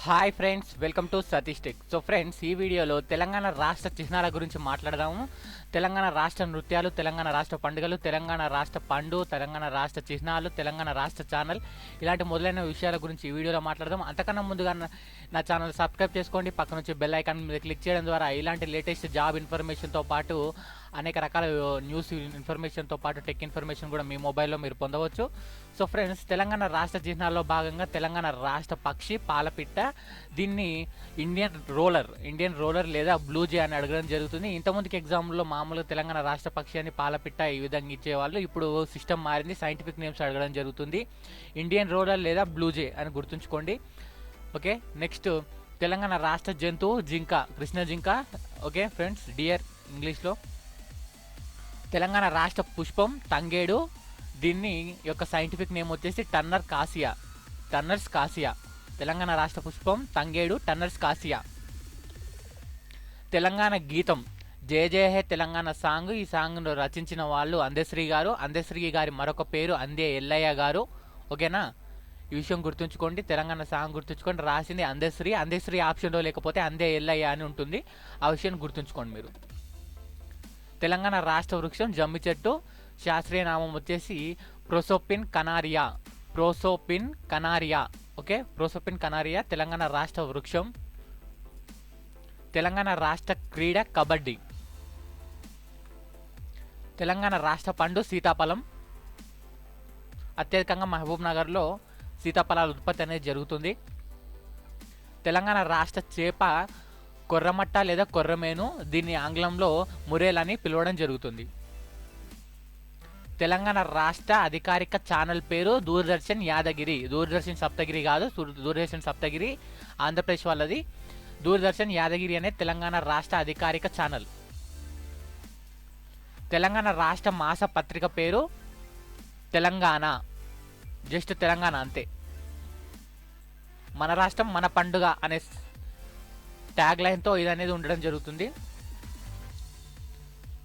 Hi friends, welcome to Satish tech. So friends, ఈ వీడియోలో తెలంగాణ రాష్ట్ర చిహ్నాల గురించి మాట్లాడదాము. తెలంగాణ రాష్ట్ర నృత్యాలు, తెలంగాణ రాష్ట్ర పండుగలు, తెలంగాణ రాష్ట్ర పండు, తెలంగాణ రాష్ట్ర చిహ్నాలు, తెలంగాణ రాష్ట్ర ఛానల్, ఇలాంటి మొదలైన విషయాల గురించి ఈ వీడియోలో మాట్లాడదాం. అంతకన్నా ముందుగా నా ఛానల్ సబ్స్క్రైబ్ చేసుకోండి. పక్కన వచ్చి బెల్ ఐకాన్ మీద క్లిక్ చేయడం ద్వారా ఇలాంటి లేటెస్ట్ జాబ్ ఇన్ఫర్మేషన్తో పాటు అనేక రకాల న్యూస్ ఇన్ఫర్మేషన్తో పాటు టెక్ ఇన్ఫర్మేషన్ కూడా మీ మొబైల్లో మీరు పొందవచ్చు. సో ఫ్రెండ్స్, తెలంగాణ రాష్ట్ర చిహ్నాల్లో భాగంగా తెలంగాణ రాష్ట్ర పక్షి పాలపిట్ట. దీన్ని ఇండియన్ రోలర్ లేదా బ్లూ జే అని అడగడం జరుగుతుంది. ఇంతకుముందుకి ఎగ్జామ్లో మామూలుగా తెలంగాణ రాష్ట్ర పక్షి అని పాలపిట్ట ఈ విధంగా ఇచ్చేవాళ్ళు. ఇప్పుడు సిస్టమ్ మారింది, సైంటిఫిక్ నేమ్స్ అడగడం జరుగుతుంది. ఇండియన్ రోలర్ లేదా బ్లూ జే అని గుర్తుంచుకోండి. ఓకే, నెక్స్ట్ తెలంగాణ రాష్ట్ర జంతువు జింక, కృష్ణ జింక. ఓకే ఫ్రెండ్స్, డియర్ ఇంగ్లీష్లో. తెలంగాణ రాష్ట్ర పుష్పం తంగేడు. దీన్ని యొక్క సైంటిఫిక్ నేమ్ వచ్చేసి టన్నర్స్ కాసియా. తెలంగాణ రాష్ట్ర పుష్పం తంగేడు, టన్నర్స్ కాసియా. తెలంగాణ గీతం జయ జయ హే తెలంగాణ సాంగ్. ఈ సాంగ్ను రచించిన వాళ్ళు అందశ్రీ గారు. అందశ్రీ గారి మరొక పేరు అందే ఎల్లయ్య గారు. ఓకేనా, ఈ విషయం గుర్తుంచుకోండి. తెలంగాణ సాంగ్ గుర్తుంచుకోండి. రాసింది అందశ్రీ ఆప్షన్లో లేకపోతే అందే ఎల్లయ్య అని ఉంటుంది. ఆ విషయాన్ని గుర్తుంచుకోండి మీరు. తెలంగాణ రాష్ట్ర వృక్షం జమ్మి చెట్టు. శాస్త్రీయ నామం వచ్చేసి ప్రోసోపిన్ కనారియా. ఓకే, ప్రోసోపిన్ కనారియా తెలంగాణ రాష్ట్ర వృక్షం. తెలంగాణ రాష్ట్ర క్రీడ కబడ్డీ. తెలంగాణ రాష్ట్ర పండు సీతాఫలం. అత్యధికంగా మహబూబ్ నగర్లో సీతాఫలాల ఉత్పత్తి అనేది జరుగుతుంది. తెలంగాణ రాష్ట్ర చేప కొర్రమట్ట లేదా కొర్రమేను. దీన్ని ఆంగ్లంలో మురేల్ అని పిలవడం జరుగుతుంది. తెలంగాణ రాష్ట్ర అధికారిక ఛానల్ పేరు దూరదర్శన్ యాదగిరి. దూరదర్శన్ సప్తగిరి కాదు, దూరదర్శన్ సప్తగిరి ఆంధ్రప్రదేశ్ వాళ్ళది. దూరదర్శన్ యాదగిరి అనే తెలంగాణ రాష్ట్ర అధికారిక ఛానల్. తెలంగాణ రాష్ట్ర మాస పత్రిక పేరు తెలంగాణ. జస్ట్ తెలంగాణ అంతే. మన రాష్ట్రం మన పండుగ అనే ట్యాగ్ లైన్తో ఇది అనేది ఉండడం జరుగుతుంది.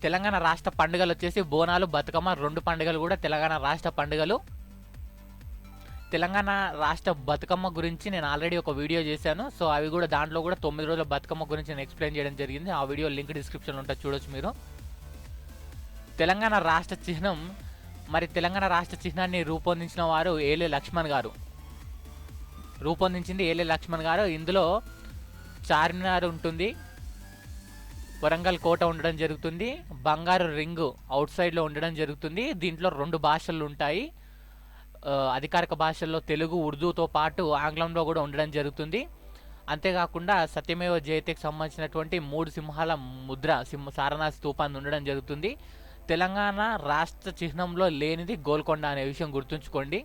తెలంగాణ రాష్ట్ర పండుగలు వచ్చేసి బోనాలు, బతుకమ్మ. రెండు పండుగలు కూడా తెలంగాణ రాష్ట్ర పండుగలు. తెలంగాణ రాష్ట్ర బతుకమ్మ గురించి నేను ఆల్రెడీ ఒక వీడియో చేశాను. సో అవి కూడా దాంట్లో కూడా 9 రోజుల బతుకమ్మ గురించి నేను ఎక్స్ప్లెయిన్ చేయడం జరిగింది. ఆ వీడియో లింక్ డిస్క్రిప్షన్లో ఉంటుంది, చూడొచ్చు మీరు. తెలంగాణ రాష్ట్ర చిహ్నం. మరి తెలంగాణ రాష్ట్ర చిహ్నాన్ని రూపొందించిన వారు ఏలే లక్ష్మణ్ గారు. రూపొందించింది ఏలే లక్ష్మణ్ గారు. ఇందులో చార్మినార్ ఉంటుంది, వరంగల్ కోట ఉండడం జరుగుతుంది, బంగారు రింగు అవుట్ సైడ్లో ఉండడం జరుగుతుంది. దీంట్లో 2 భాషలు ఉంటాయి. అధికారిక భాషల్లో తెలుగు, ఉర్దూతో పాటు ఆంగ్లంలో కూడా ఉండడం జరుగుతుంది. అంతేకాకుండా సత్యమేవ జయతేకి సంబంధించినటువంటి 3 సింహాల ముద్ర సారనాథ్ స్తూపాన్ని ఉండడం జరుగుతుంది. తెలంగాణ రాష్ట్ర చిహ్నంలో లేనిది గోల్కొండ అనే విషయం గుర్తుంచుకోండి.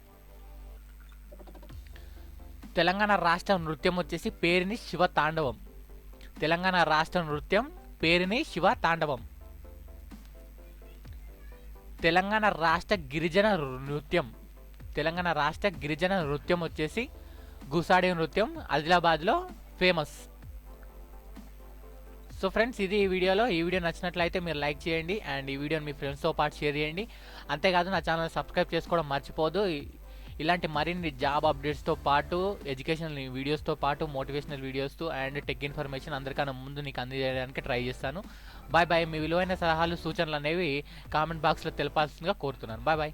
తెలంగాణ రాష్ట్ర నృత్యం వచ్చేసి పేరిని శివ తాండవం. తెలంగాణ రాష్ట్ర నృత్యం పేరిని శివ తాండవం. తెలంగాణ రాష్ట్ర గిరిజన నృత్యం. తెలంగాణ రాష్ట్ర గిరిజన నృత్యం వచ్చేసి గుసాడి నృత్యం, ఆదిలాబాద్లో ఫేమస్. సో ఫ్రెండ్స్, ఇది ఈ వీడియోలో. ఈ వీడియో నచ్చినట్లయితే మీరు లైక్ చేయండి అండ్ ఈ వీడియోని మీ ఫ్రెండ్స్తో పాటు షేర్ చేయండి. అంతేకాదు నా ఛానల్ సబ్స్క్రైబ్ చేసుకోవడం మర్చిపోదు. ఇలాంటి మరిన్ని జాబ్ అప్డేట్స్తో పాటు, ఎడ్యుకేషనల్ వీడియోస్తో పాటు, మోటివేషనల్ వీడియోస్తో అండ్ టెక్ ఇన్ఫర్మేషన్ అందరికన్నా ముందు నీకు అందజేయడానికి ట్రై చేస్తాను. Bye bye. మీ విలువైన సలహాలు, సూచనలు అనేవి కామెంట్ బాక్స్లో తెలపాల్సిందిగా కోరుతున్నాను. Bye bye.